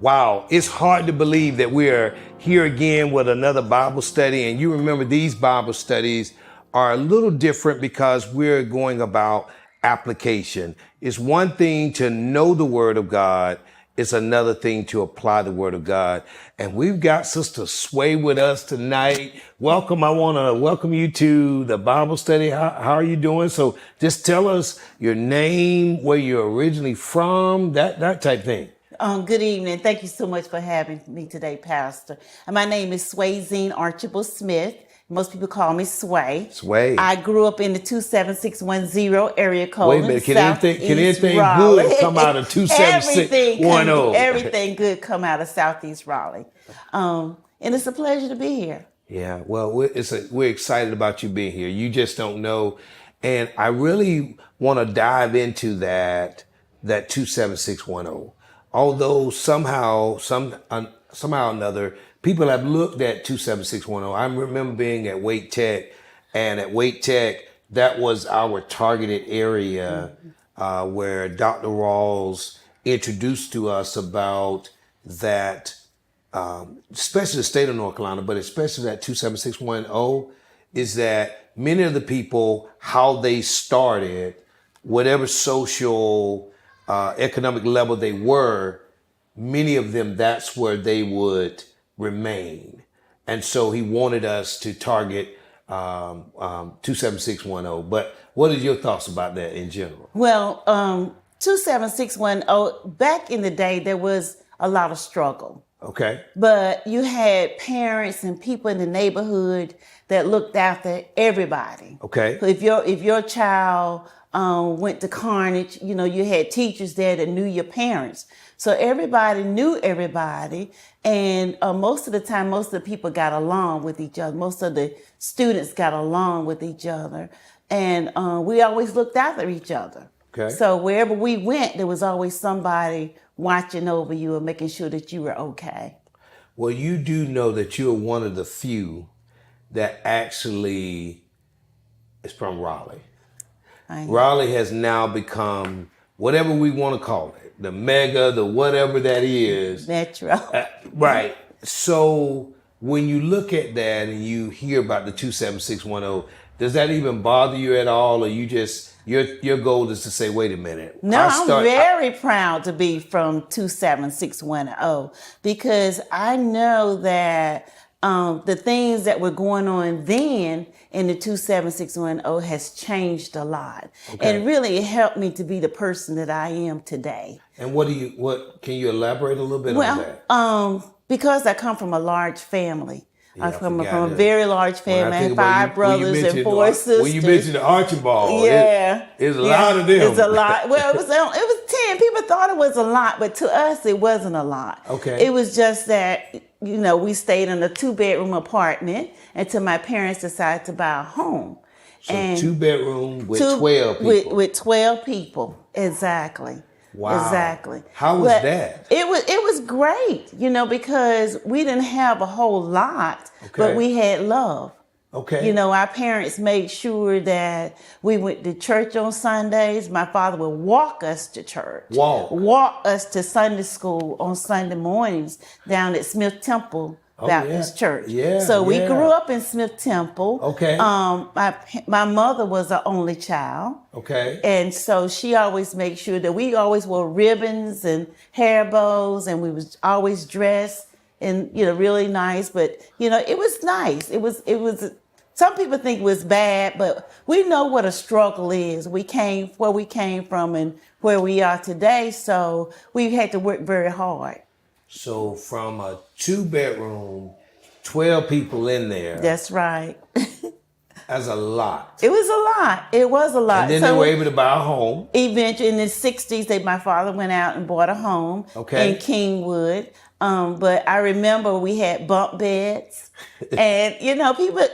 Wow, it's hard to believe that we're here again with another Bible study. And you remember these Bible studies are a little different because we're going about application. It's one thing to know the Word of God. It's another thing to apply the Word of God. And we've got Sister Sway with us tonight. Welcome. I want to welcome you to the Bible study. How are you doing? So just tell us your name, where you're originally from, that type thing. Good evening. Thank you so much for having me today, Pastor. My name is Sway Archible-Smith. Most people call me Sway. Sway. I grew up in the 27610 area code. Wait a minute. Can anything good come out of 27610? Everything good come out of Southeast Raleigh. And it's a pleasure to be here. Yeah, well, we're excited about you being here. You just don't know. And I really want to dive into that 27610. Although somehow or another, people have looked at 27610. I remember being at Wake Tech, and at Wake Tech, that was our targeted area where Dr. Rawls introduced to us about that, especially the state of North Carolina, but especially that 27610, is that many of the people, how they started, whatever social economic level they were, many of them, that's where they would remain. And so he wanted us to target 27610. But what are your thoughts about that in general? Well, 27610, back in the day, there was a lot of struggle. Okay. But you had parents and people in the neighborhood that looked after everybody. Okay. So if your child went to Carnage, you had teachers there that knew your parents. So everybody knew everybody. And most of the time, most of the people got along with each other. Most of the students got along with each other. And we always looked after each other. Okay. So wherever we went, there was always somebody watching over you and making sure that you were okay. Well, you do know that you're one of the few that actually is from Raleigh. Raleigh has now become whatever we want to call it, the mega, the whatever that is. Metro. Right. So when you look at that and you hear about the 27610, does that even bother you at all? Or you just, your goal is to say, wait a minute. No, I'm very proud to be from 27610 because I know that the things that were going on then in the 27610 has changed a lot. Okay. And really it helped me to be the person that I am today. And what can you elaborate a little bit on that? Because I come from a large family. Yeah, I come from a very large family. I have 5 brothers and 4 sisters. When you mentioned the Archibald, yeah, it's a lot of them. It's a lot. Well, it was 10. People thought it was a lot, but to us, it wasn't a lot. Okay. It was just that, we stayed in a 2-bedroom apartment until my parents decided to buy a home. So 2-bedroom with 12 people. With 12 people, exactly. Wow. Exactly. How was that? It was great, because we didn't have a whole lot, but we had love. Okay. Our parents made sure that we went to church on Sundays. My father would walk us to church. Walk us to Sunday school on Sunday mornings down at Smith Temple Baptist Church. Yeah. So we grew up in Smith Temple. Okay. My mother was an only child. Okay. And so she always made sure that we always wore ribbons and hair bows, and we was always dressed and really nice. But it was nice. It was. Some people think it was bad, but we know what a struggle is. Where we came from and where we are today. So we had to work very hard. So from a 2-bedroom, 12 people in there. That's right. That's a lot. It was a lot. It was a lot. And then they were able to buy a home. Eventually, in the 60s, my father went out and bought a home in Kingwood. But I remember we had bunk beds. And,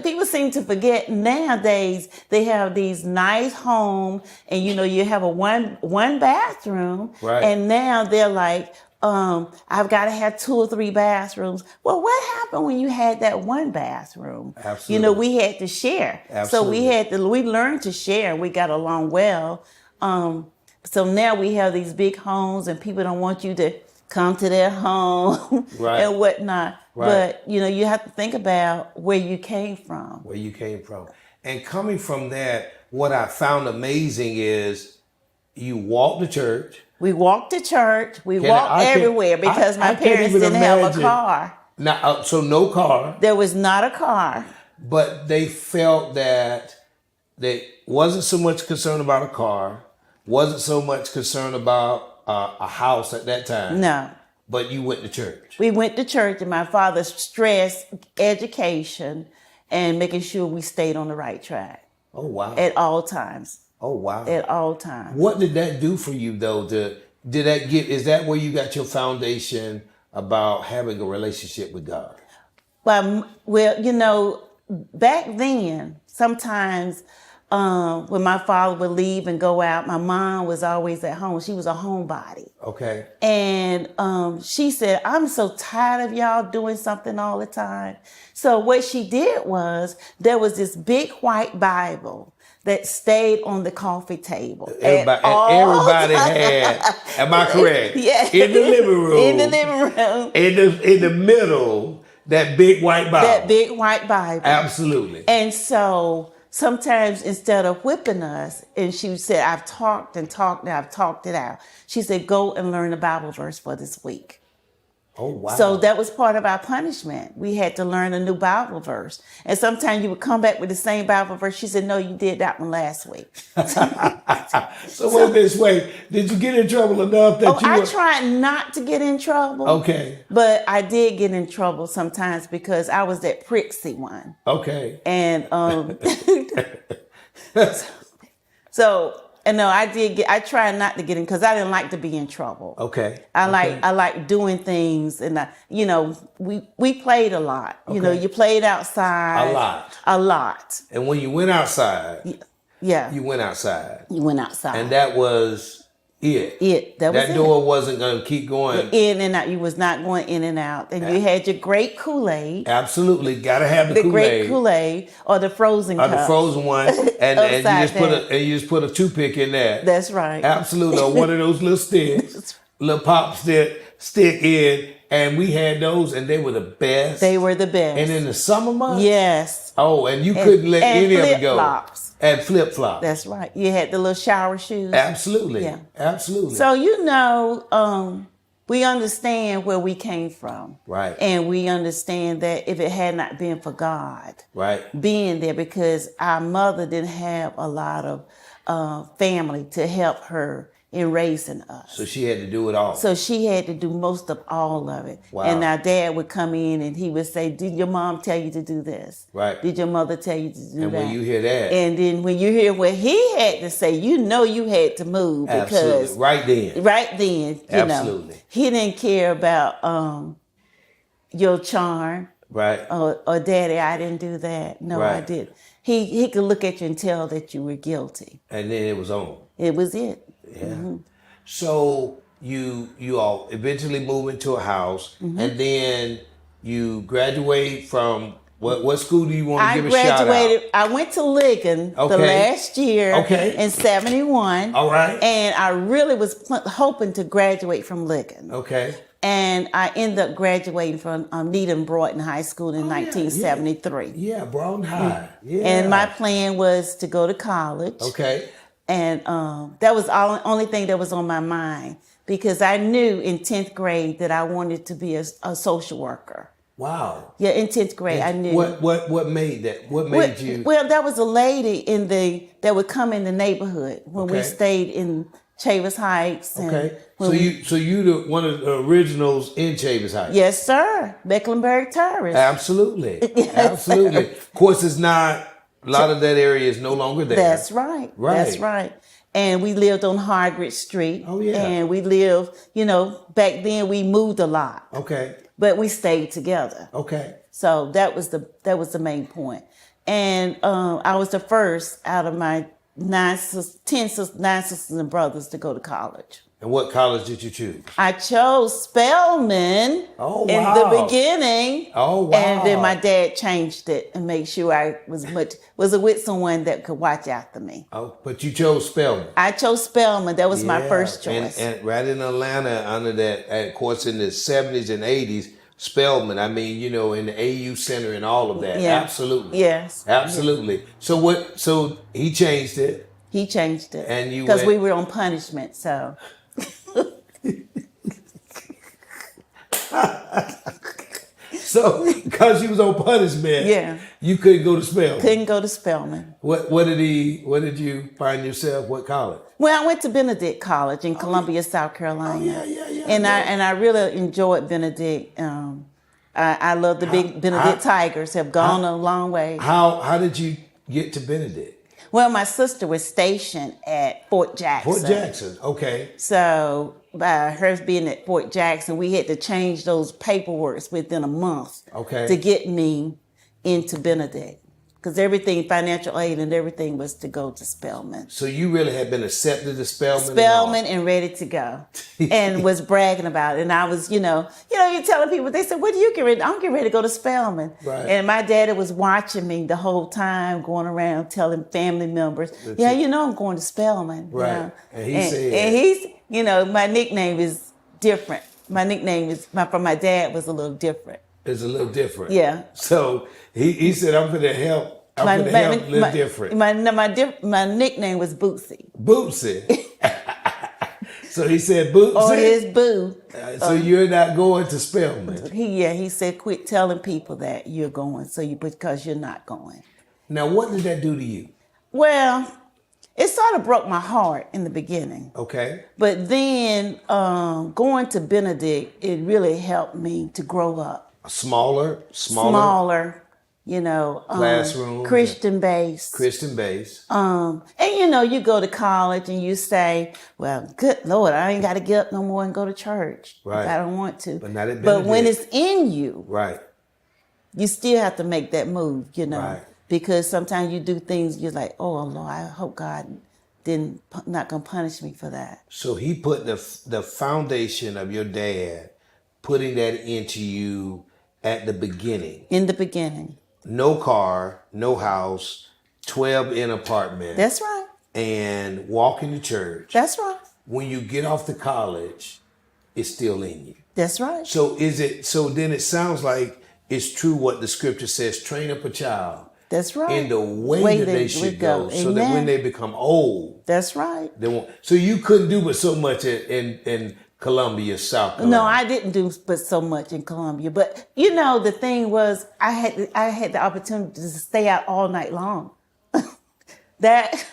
people seem to forget nowadays they have these nice homes and, you have a one bathroom. Right. And now they're like, I've got to have 2 or 3 bathrooms. Well, what happened when you had that one bathroom? Absolutely. We had to share. Absolutely. So we learned to share. We got along well. So now we have these big homes and people don't want you to come to their home Right. and whatnot. Right. But, you have to think about where you came from. Where you came from. And coming from that, what I found amazing is you walked to church. We walked to church. We Can walked I can't- everywhere because I my can't parents even didn't have a imagine. car. Now, so no car, There was not a car. but they felt that they wasn't so much concerned about a car, wasn't so much concerned about a house at that time. No. But you went to church. We went to church, and my father stressed education and making sure we stayed on the right track Oh, wow. at all times. Oh, wow. At all times. What did that do for you, though? Is that where you got your foundation about having a relationship with God? Well, back then, sometimes when my father would leave and go out, my mom was always at home. She was a homebody. Okay. And she said, I'm so tired of y'all doing something all the time. So what she did was, there was this big white Bible that stayed on the coffee table. Everybody had, am I correct? Yeah. In the living room. In the living room. In the middle, that big white Bible. That big white Bible. Absolutely. And so sometimes instead of whipping us, and she said, I've talked and talked and I've talked it out. She said, go and learn a Bible verse for this week. Oh, wow. So that was part of our punishment. We had to learn a new Bible verse. And sometimes you would come back with the same Bible verse. She said, no, you did that one last week. So wait this way. Did you get in trouble enough that I tried not to get in trouble. Okay. But I did get in trouble sometimes because I was that prissy one. Okay. And no, I tried not to get in because I didn't like to be in trouble. Okay. I like doing things, and we played a lot. Okay. You played outside a lot. And when you went outside, yeah, you went outside. You went outside, and that was it. That door wasn't going to keep going in and out. You was not going in and out, and you had your great Kool-Aid. Absolutely, got to have the Kool-Aid. Great Kool-Aid or the frozen cup. The frozen one, and you just put a toothpick in there. That's right. Absolutely, or one of those little sticks, little pop stick in, and we had those, and they were the best. They were the best. And in the summer months, yes. Oh, and you couldn't let any of it go. Flip-flops. And flip-flops. That's right. You had the little shower shoes. Absolutely. Yeah. Absolutely. So, we understand where we came from. Right. And we understand that if it had not been for God being there, because our mother didn't have a lot of family to help her in raising us. So she had to do it all. So she had to do most of all of it. Wow. And our dad would come in and he would say, did your mom tell you to do this? Right. Did your mother tell you to do that? And when you hear that. And then when you hear what he had to say, you had to move. Absolutely. Because right then. Absolutely. He didn't care about your charm. Right. Or daddy, I didn't do that. No, I didn't. He could look at you and tell that you were guilty. And then it was on. It was it. Yeah. Mm-hmm. So you all eventually move into a house, and then you graduate from what school do you want to give a shout out? I went to Ligon the last year in 71. All right. And I really was hoping to graduate from Ligon. Okay. And I ended up graduating from Needham Broughton High School in 1973. Yeah, Broughton High. Yeah. And my plan was to go to college. Okay. And that was the only thing that was on my mind, because I knew in 10th grade that I wanted to be a social worker. Wow. Yeah, in 10th grade, I knew. What made that? What made you? Well, there was a lady that would come in the neighborhood when we stayed in Chavis Heights. Okay. So you one of the originals in Chavis Heights. Yes, sir. Mecklenburg Terrace. Absolutely. Yes, absolutely. Of course, it's not. A lot of that area is no longer there. That's right. That's right. And we lived on Hargridge Street. Oh, yeah. And we lived, back then we moved a lot. Okay. But we stayed together. Okay. So that was the main point. And I was the first out of my 9 sisters and brothers to go to college. And what college did you choose? I chose Spelman Oh, in wow. the beginning. Oh, wow. And then my dad changed it and made sure I was with someone that could watch after me. Oh, but you chose Spelman. I chose Spelman. That was my first choice. And right in Atlanta, under that, of course, in the 70s and 80s, Spelman, I mean, you know, in the AU Center and all of that. Yeah. Absolutely. Yes. Absolutely. So he changed it. He changed it. And you because went- we were on punishment, so. So, because you was on punishment, Yeah. you couldn't go to Spelman. Couldn't go to Spelman. What did you find yourself? What college? Well, I went to Benedict College in Columbia, South Carolina. Yeah. And I really enjoyed Benedict. I love the big Benedict Tigers. Have gone a long way. How did you get to Benedict? Well, my sister was stationed at Fort Jackson. Fort Jackson, okay. So by her being at Fort Jackson, we had to change those paperwork within a month to get me into Benedict. Because everything, financial aid and everything was to go to Spelman. So you really had been accepted to Spelman? Spelman and ready to go. And was bragging about it. And I was, you're telling people, they said, what do you get ready? I'm getting ready to go to Spelman. Right. And my daddy was watching me the whole time, going around telling family members, I'm going to Spelman. Right. You know? And he said. And he's, my nickname is different. My nickname is, from my dad was a little different. It's a little different. Yeah. So he said, I'm going to help. I'm going to help a little different. My nickname was Bootsy. Bootsy. So he said Bootsy. Or his boo. So you're not going to Spelman. He said, quit telling people that you're going, because you're not going. Now, what did that do to you? Well, it sort of broke my heart in the beginning. Okay. But then going to Benedict, it really helped me to grow up. Smaller. Classroom. Christian based. And you go to college and you say, well, good Lord, I ain't got to get up no more and go to church. Right. If I don't want to. But not at Benedict. But when it's in you, right, you still have to make that move, Right. Because sometimes you do things, you're like, oh, Lord, I hope God not going to punish me for that. So he put the foundation of your dad, putting that into you at the beginning. In the beginning. No car, no house, 12 in apartment. That's right. And walking to church. That's right. When you get off to college, it's still in you. That's right. So then it sounds like it's true what the scripture says, train up a child. That's right. In the way that they should go. So that when they become old. That's right. They won't. So you couldn't do but so much in Columbia, South Carolina. No, I didn't do but so much in Columbia. But the thing was, I had the opportunity to stay out all night long. That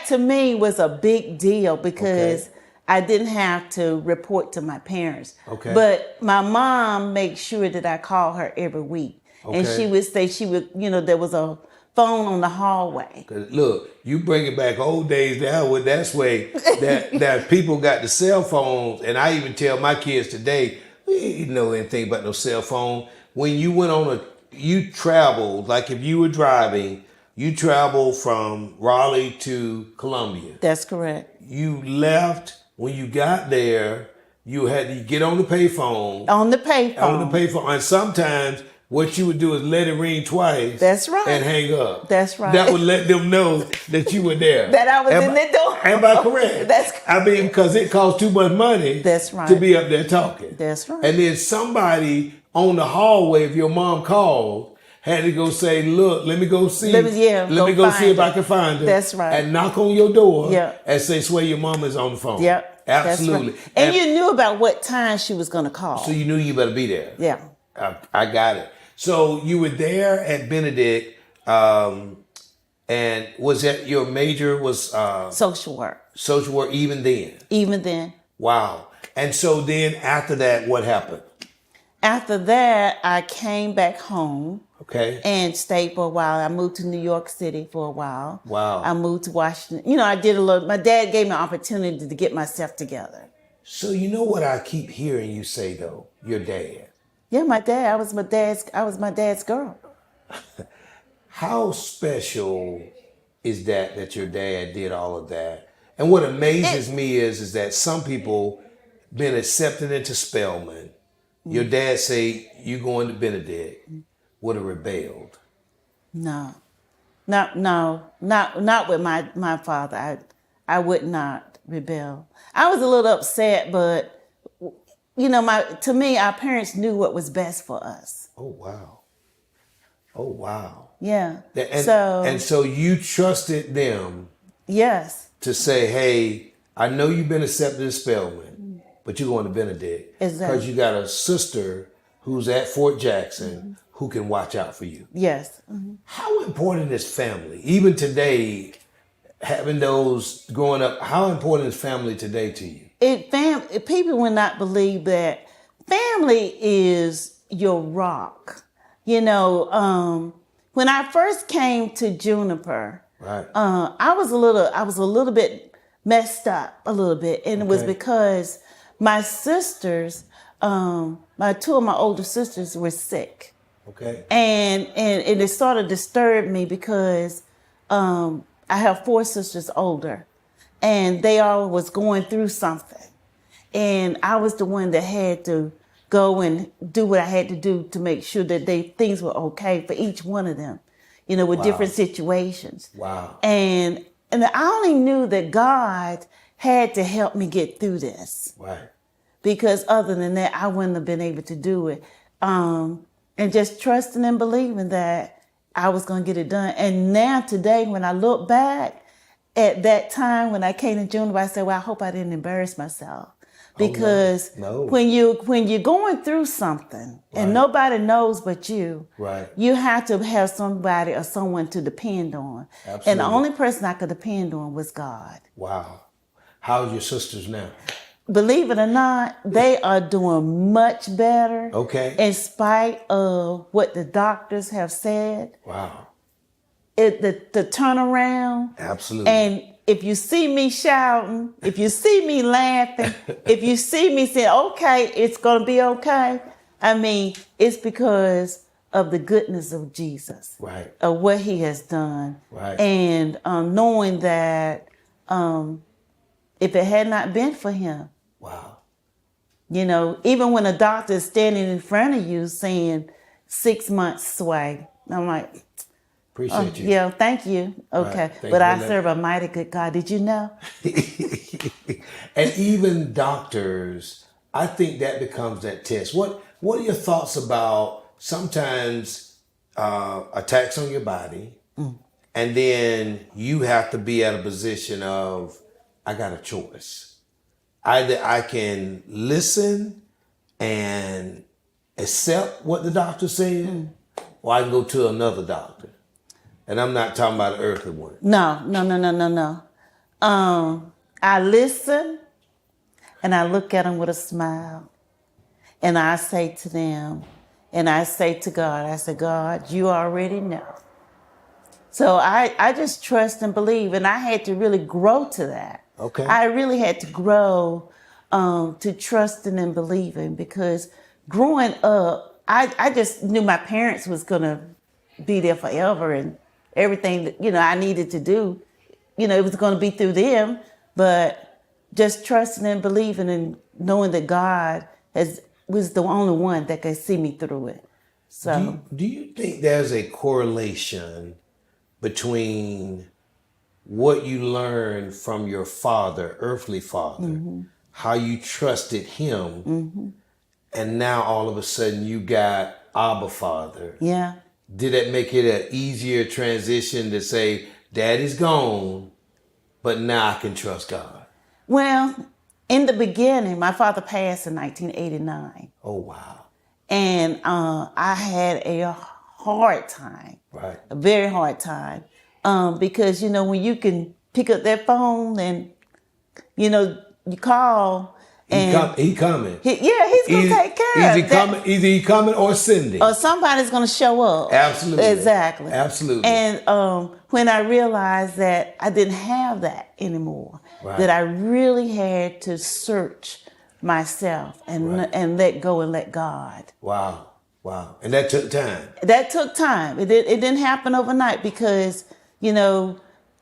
to me was a big deal because I didn't have to report to my parents. Okay. But my mom made sure that I called her every week. Okay. And she would say there was a phone on the hallway. Cause look, you bringing back old days now with that way that people got the cell phones, and I even tell my kids today, we didn't know anything about no cell phone. When you went you traveled, like if you were driving, you traveled from Raleigh to Columbia. That's correct. You left, when you got there, you had to get on the payphone. On the payphone. And sometimes what you would do is let it ring twice. That's right. And hang up. That's right. That would let them know that you were there. That I was in the door. Am I correct? That's correct. Because it costs too much money. That's right. To be up there talking. That's right. And then somebody on the hallway, if your mom called, had to go say, look, let me go see. Let me go see if I can find her. That's right. And knock on your door. Yeah. And say, Sway, your mom is on the phone. Yep. Absolutely. Right. And you knew about what time she was going to call. So you knew you better be there. Yeah. I got it. So you were there at Benedict, and was that your major was social work? Social work even then? Even then. Wow. And so then after that, what happened? After that, I came back home. Okay. And stayed for a while. I moved to New York City for a while. Wow. I moved to Washington. I did a little. My dad gave me an opportunity to get myself together. So you know what I keep hearing you say though? Your dad. Yeah, my dad. I was my dad's girl. How special is that your dad did all of that? And what amazes me is that some people been accepted into Spelman. Your dad say you going to Benedict would have rebelled. No, not with my father. I would not rebel. I was a little upset, but to me, our parents knew what was best for us. Oh wow. Oh wow. Yeah. And so you trusted them. Yes. To say, hey, I know you've been accepted in Spelman, but you're going to Benedict. Exactly. Because you got a sister who's at Fort Jackson who can watch out for you. Yes. How important is family? Even today, having those growing up, how important is family today to you? People would not believe that family is your rock. When I first came to Juniper, right. I was a little bit messed up and it was because my sisters, two of my older sisters were sick. Okay. And it sort of disturbed me because I have 4 sisters older, and they all was going through something, and I was the one that had to go and do what I had to do to make sure that things were okay for each one of them, with different situations. Wow. And I only knew that God had to help me get through this. Right. Because other than that, I wouldn't have been able to do it. And just trusting and believing that I was going to get it done. And now today, when I look back at that time when I came to Juniper, I said, well, I hope I didn't embarrass myself. Because when you're going through something and nobody knows but you, you have to have somebody or someone to depend on. Absolutely. And the only person I could depend on was God. Wow. How's your sisters now? Believe it or not, they are doing much better. Okay. In spite of what the doctors have said. Wow. The turnaround. Absolutely. And if you see me shouting, if you see me laughing, if you see me saying, okay, it's going to be okay, it's because of the goodness of Jesus. Right. Of what he has done. Right. And knowing that if it had not been for him, wow. Even when a doctor is standing in front of you saying 6 months, Sway, I'm like, appreciate you. Yeah, thank you. Okay. Right. But I serve a mighty good God. Did you know? And even doctors, I think that becomes that test. What are your thoughts about sometimes attacks on your body, and then you have to be at a position of, I got a choice. Either I can listen and accept what the doctor said, or I can go to another doctor. And I'm not talking about an earthly one. No. I listen and I look at them with a smile. And I say to them, and I say to God, I say, God, you already know. So I just trust and believe. And I had to really grow to that. Okay. I really had to grow to trusting and believing, because growing up, I just knew my parents was going to be there forever, and everything that, I needed to do, it was going to be through them. But just trusting and believing and knowing that God was the only one that could see me through it. So, do you think there's a correlation between what you learned from your father, earthly father, how you trusted him, and now all of a sudden you got Abba Father? Yeah. Did that make it an easier transition to say, Daddy's gone, but now I can trust God? Well, in the beginning, my father passed in 1989. Oh, wow. And I had a hard time. Right. A very hard time. Because, when you can pick up that phone and, you call. And he coming. He's going to take care of that. Either he coming or sending. Or somebody's going to show up. Absolutely. Exactly. Absolutely. And when I realized that I didn't have that anymore, that I really had to search myself and let go and let God. Wow. And that took time. That took time. It didn't happen overnight, because,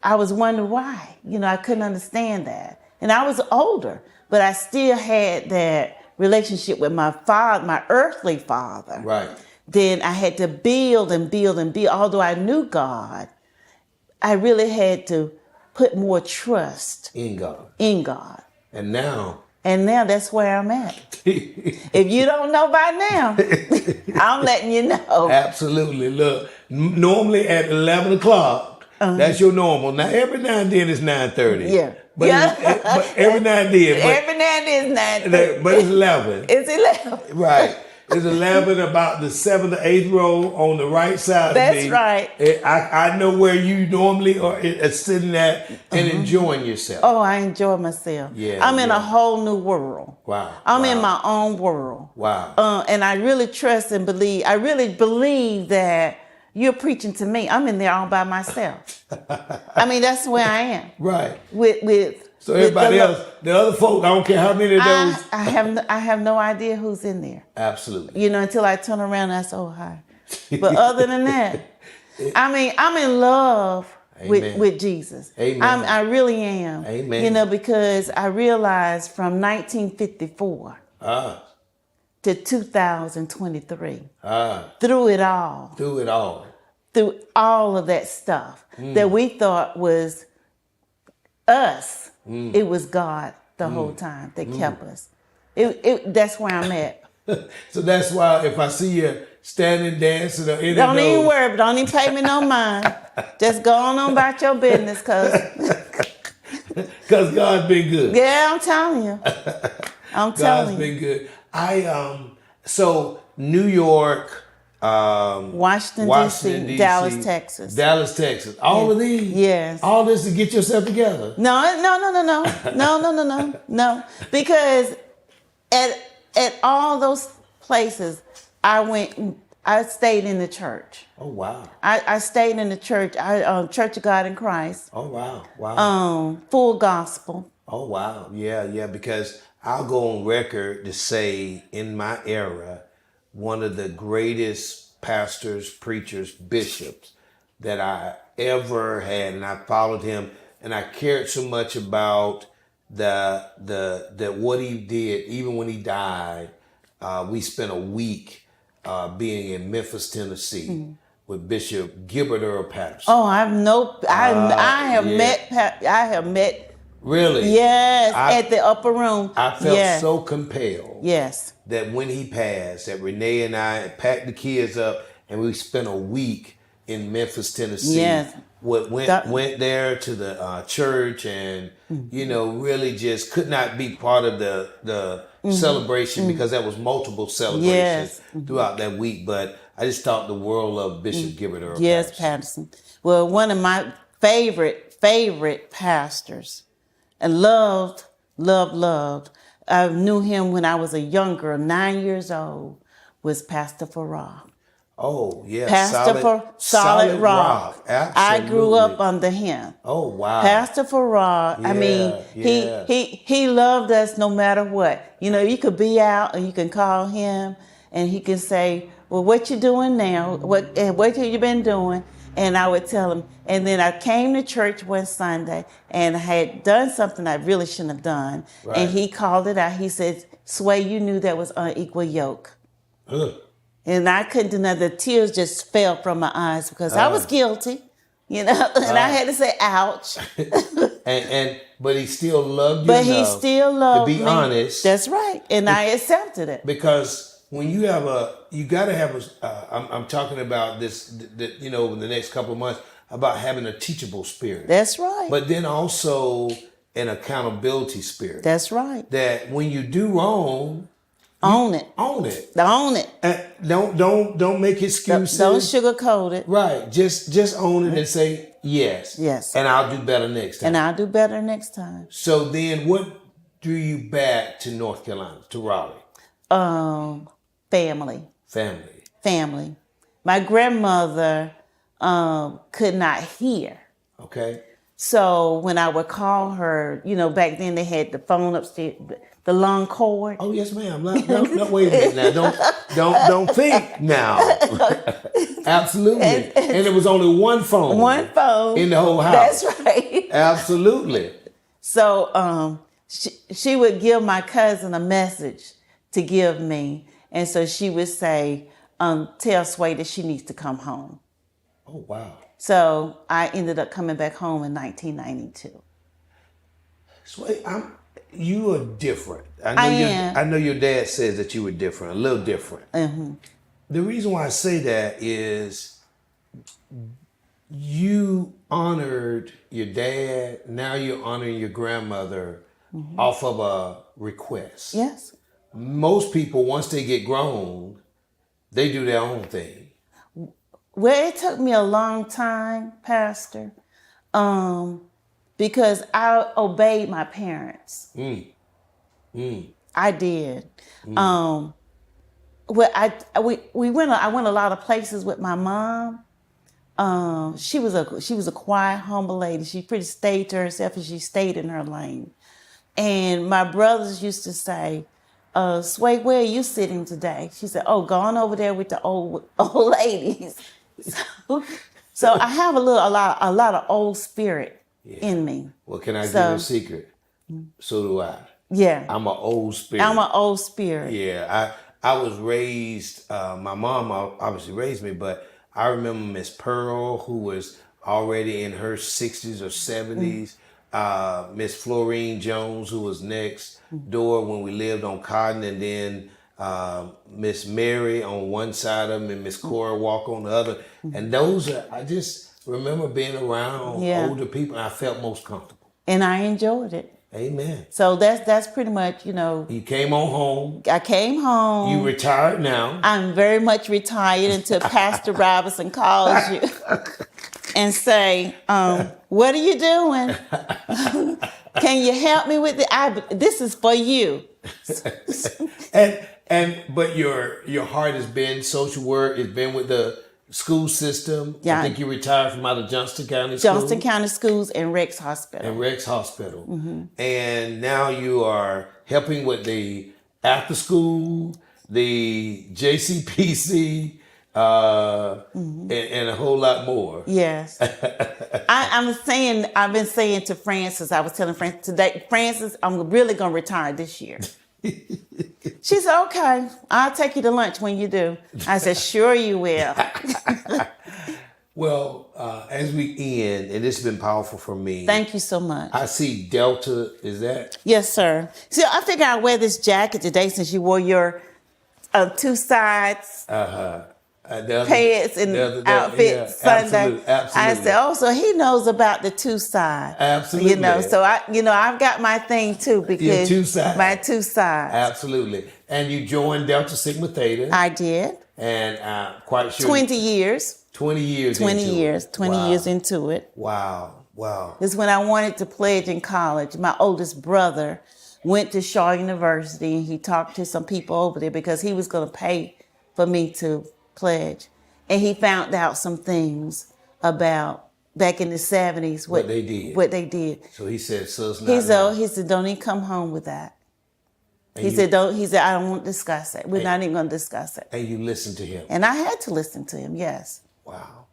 I was wondering why. I couldn't understand that. And I was older, but I still had that relationship with my father, my earthly father. Right. Then I had to build and build and build. Although I knew God, I really had to put more trust In God. in God. And now That's where I'm at. If you don't know by now, I'm letting you know. Absolutely. Look, normally at 11 o'clock, that's your normal. Now, every now and then it's 9:30. Yeah. But, but every now and then. Every now and then it's 9:30. But it's 11. It's 11. Right. It's 11, about the 7th or 8th row on the right side That's of me. right. I know where you normally are sitting at and enjoying yourself. Oh, I enjoy myself. Yeah, I'm in yeah. a whole new world. Wow. I'm in my own world. Wow. And I really trust and believe. I really believe that you're preaching to me. I'm in there all by myself. I mean, that's where I am. Right. So everybody else, the other folk, I don't care how many of those. I have no idea who's in there. Absolutely. Until I turn around and I say, oh, hi. But other than that, I mean, I'm in love with Jesus. Amen. I really am. Amen. Because I realized from 1954 to 2023, through it all, through all of that stuff that we thought was us, it was God the whole time that kept us. That's where I'm at. So that's why if I see you standing, dancing, or any of Don't those, even worry, but don't even pay me no mind. Just go on about your business, cause God's been good. Yeah, I'm telling you. God's been good. So New York, Washington D.C., Dallas, Texas. All of these. Yes. All this to get yourself together. No. Because at all those places, I stayed in the church. Oh, wow. I stayed in the church. Church of God in Christ. Oh, wow. Full gospel. Oh, wow. Yeah. Because I'll go on record to say in my era, one of the greatest pastors, preachers, bishops that I ever had, and I followed him, and I cared so much about the what he did. Even when he died, we spent a week being in Memphis, Tennessee, with Bishop Gilbert Earl Patterson. Oh, I have met. Really? Yes, at the upper room. I felt so compelled. Yes. That when he passed, that Renee and I packed the kids up and we spent a week in Memphis, Tennessee. Yes. Went there to the church and, really just could not be part of the celebration because there was multiple celebrations throughout that week. But I just thought the world of Bishop Gilbert Earl Yes, Patterson. Well, one of my favorite pastors. And loved. I knew him when I was a young girl, 9 years old, was Pastor Farrar. Oh, yeah. Pastor Solid Rock. Absolutely. I grew up under him. Oh, wow. Pastor Farrar, he loved us no matter what. You could be out and you can call him and he can say, well, what you doing now? What have you been doing? And I would tell him. And then I came to church one Sunday and I had done something I really shouldn't have done. Right. And he called it out. He said, Sway, you knew that was unequal yoke. And I couldn't deny the tears just fell from my eyes because I was guilty, and I had to say, ouch. But he still loved you. But he still loved me. To be honest. That's right. And I accepted it. Because when you have you got to have I'm talking about this, over the next couple of months, about having a teachable spirit. That's right. But then also an accountability spirit. That's right. That when you do wrong, own it. Own it. Own it. Don't make excuses. Don't sugarcoat it. Right. Just own it and say yes. Yes. And I'll do better next time. So then what drew you back to North Carolina, to Raleigh? Family. My grandmother could not hear. Okay. So when I would call her, back then they had the phone upstairs, the long cord. Oh yes, ma'am. No, wait a minute now. Don't think now. Absolutely. And it was only one phone. One phone. In the whole house. That's right. Absolutely. So she would give my cousin a message to give me. And so she would say, tell Sway that she needs to come home. Oh, wow. So I ended up coming back home in 1992. Sway, you are different. I am. I know your dad says that you were different, a little different. Mm-hmm. The reason why I say that is you honored your dad. Now you're honoring your grandmother off of a request. Yes. Most people, once they get grown, they do their own thing. Well, it took me a long time, Pastor, because I obeyed my parents. I did. Well, I went a lot of places with my mom. She was a quiet, humble lady. She pretty stayed to herself, and she stayed in her lane. And my brothers used to say, Sway, where are you sitting today? She said, oh, gone over there with the old ladies. So I have a lot of old spirit in me. Well, can I give you a secret? So do I. Yeah. I'm an old spirit. I'm an old spirit. Yeah. I was raised, my mom obviously raised me, but I remember Miss Pearl, who was already in her 60s or 70s. Miss Florine Jones, who was next door when we lived on Cotton, and then Miss Mary on one side of them and Miss Cora Walker on the other. And those are, I just remember being around older people, and I felt most comfortable. And I enjoyed it. Amen. So that's pretty much, You came on home. I came home. You retired now. I'm very much retired until Pastor Robinson calls you and say, what are you doing? Can you help me with it? This is for you. But your heart has been social work. It's been with the school system. Yeah. I think you retired from out of Johnston County School. Johnston County Schools and Rex Hospital. And now you are helping with the after school, the JCPC, and a whole lot more. Yes. I've been saying to Francis, I was telling Francis today, Francis, I'm really going to retire this year. She said, okay, I'll take you to lunch when you do. I said, sure you will. Well, as we end, and it's been powerful for me. Thank you so much. I see Delta, is that? Yes, sir. So I figured I'd wear this jacket today since you wore your two sides. Pants and outfit Sunday. Absolutely. I said, oh, so he knows about the two side. Absolutely. So I've got my thing too, because your two sides. My two sides. Absolutely. And you joined Delta Sigma Theta. I did. And quite sure 20 years. 20 years. 20 years. 20 years into it. Wow. This is when I wanted to pledge in college. My oldest brother went to Shaw University, and he talked to some people over there because he was going to pay for me to pledge. And he found out some things about back in the 70s, what they did. So he said, he said, don't even come home with that. He said, I don't want to discuss it. We're not even going to discuss it. And you listened to him. And I had to listen to him, yes. Wow.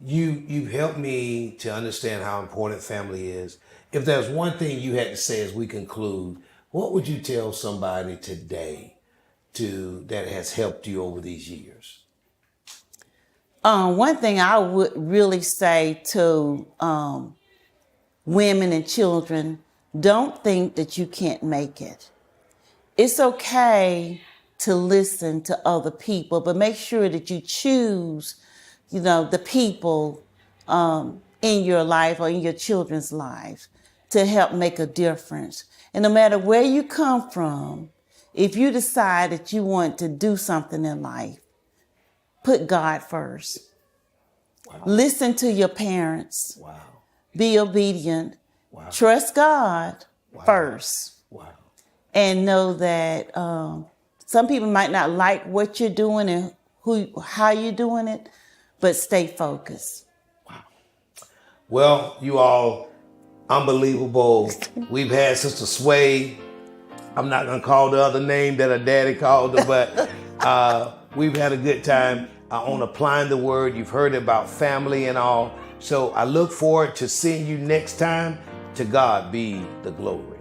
You've helped me to understand how important family is. If there's one thing you had to say as we conclude, what would you tell somebody today that has helped you over these years? One thing I would really say to women and children, don't think that you can't make it. It's okay to listen to other people, but make sure that you choose, the people in your life or in your children's lives to help make a difference. And no matter where you come from, if you decide that you want to do something in life, put God first. Wow. Listen to your parents. Wow. Be obedient. Wow. Trust God first. Wow. And know that some people might not like what you're doing and how you're doing it, but stay focused. Wow. Well, you all, unbelievable. We've had Sister Sway. I'm not going to call the other name that her daddy called her, but we've had a good time. on applying the word. You've heard about family and all. So I look forward to seeing you next time. To God be the glory.